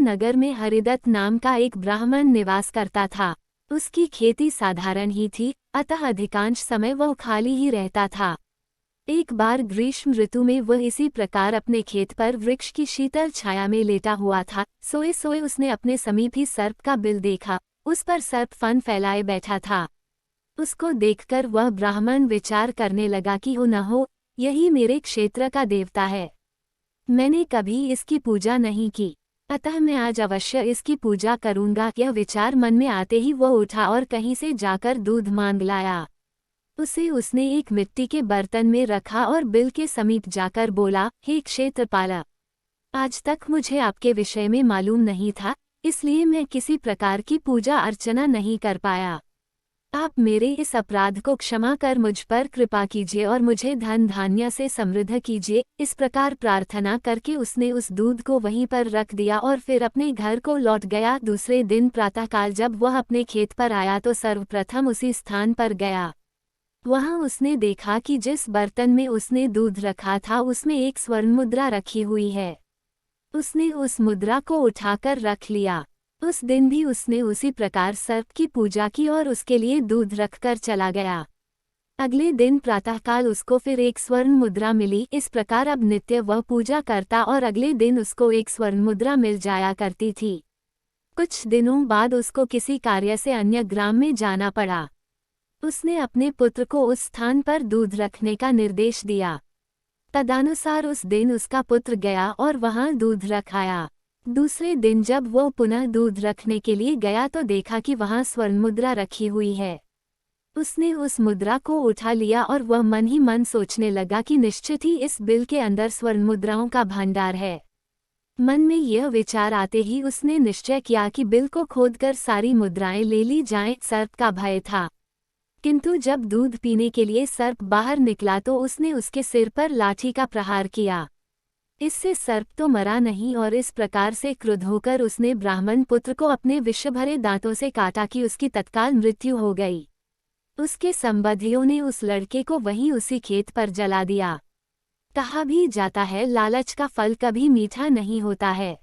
नगर में हरिदत्त नाम का एक ब्राह्मण निवास करता था। उसकी खेती साधारण ही थी, अतः अधिकांश समय वह खाली ही रहता था। एक बार ग्रीष्म ऋतु में वह इसी प्रकार अपने खेत पर वृक्ष की शीतल छाया में लेटा हुआ था। सोए सोए उसने अपने समीप ही सर्प का बिल देखा। उस पर सर्प फन फैलाए बैठा था। उसको देखकर वह ब्राह्मण विचार करने लगा कि हो न हो, यही मेरे क्षेत्र का देवता है। मैंने कभी इसकी पूजा नहीं की, अतः मैं आज अवश्य इसकी पूजा करूंगा। यह विचार मन में आते ही वह उठा और कहीं से जाकर दूध मांग लाया। उसे उसने एक मिट्टी के बर्तन में रखा और बिल के समीप जाकर बोला, हे क्षेत्रपाल, आज तक मुझे आपके विषय में मालूम नहीं था, इसलिए मैं किसी प्रकार की पूजा अर्चना नहीं कर पाया। आप मेरे इस अपराध को क्षमा कर मुझ पर कृपा कीजिए और मुझे धन धान्य से समृद्ध कीजिए। इस प्रकार प्रार्थना करके उसने उस दूध को वहीं पर रख दिया और फिर अपने घर को लौट गया। दूसरे दिन प्रातःकाल जब वह अपने खेत पर आया तो सर्वप्रथम उसी स्थान पर गया। वहां उसने देखा कि जिस बर्तन में उसने दूध रखा था उसमें एक स्वर्ण मुद्रा रखी हुई है। उसने उस मुद्रा को उठाकर रख लिया। उस दिन भी उसने उसी प्रकार सर्प की पूजा की और उसके लिए दूध रखकर चला गया। अगले दिन प्रातःकाल उसको फिर एक स्वर्ण मुद्रा मिली। इस प्रकार अब नित्य वह पूजा करता और अगले दिन उसको एक स्वर्ण मुद्रा मिल जाया करती थी। कुछ दिनों बाद उसको किसी कार्य से अन्य ग्राम में जाना पड़ा। उसने अपने पुत्र को उस स्थान पर दूध रखने का निर्देश दिया। तदनुसार उस दिन उसका पुत्र गया और वहां दूध रख आया। दूसरे दिन जब वह पुनः दूध रखने के लिए गया तो देखा कि वहां स्वर्ण मुद्रा रखी हुई है। उसने उस मुद्रा को उठा लिया और वह मन ही मन सोचने लगा कि निश्चित ही इस बिल के अंदर स्वर्ण मुद्राओं का भंडार है। मन में यह विचार आते ही उसने निश्चय किया कि बिल को खोदकर सारी मुद्राएं ले ली जाएं। सर्प का भय था, किंतु जब दूध पीने के लिए सर्प बाहर निकला तो उसने उसके सिर पर लाठी का प्रहार किया। इससे सर्प तो मरा नहीं और इस प्रकार से क्रुद्ध होकर उसने ब्राह्मण पुत्र को अपने विष भरे दांतों से काटा कि उसकी तत्काल मृत्यु हो गई। उसके संबंधियों ने उस लड़के को वहीं उसी खेत पर जला दिया। कहा भी जाता है, लालच का फल कभी मीठा नहीं होता है।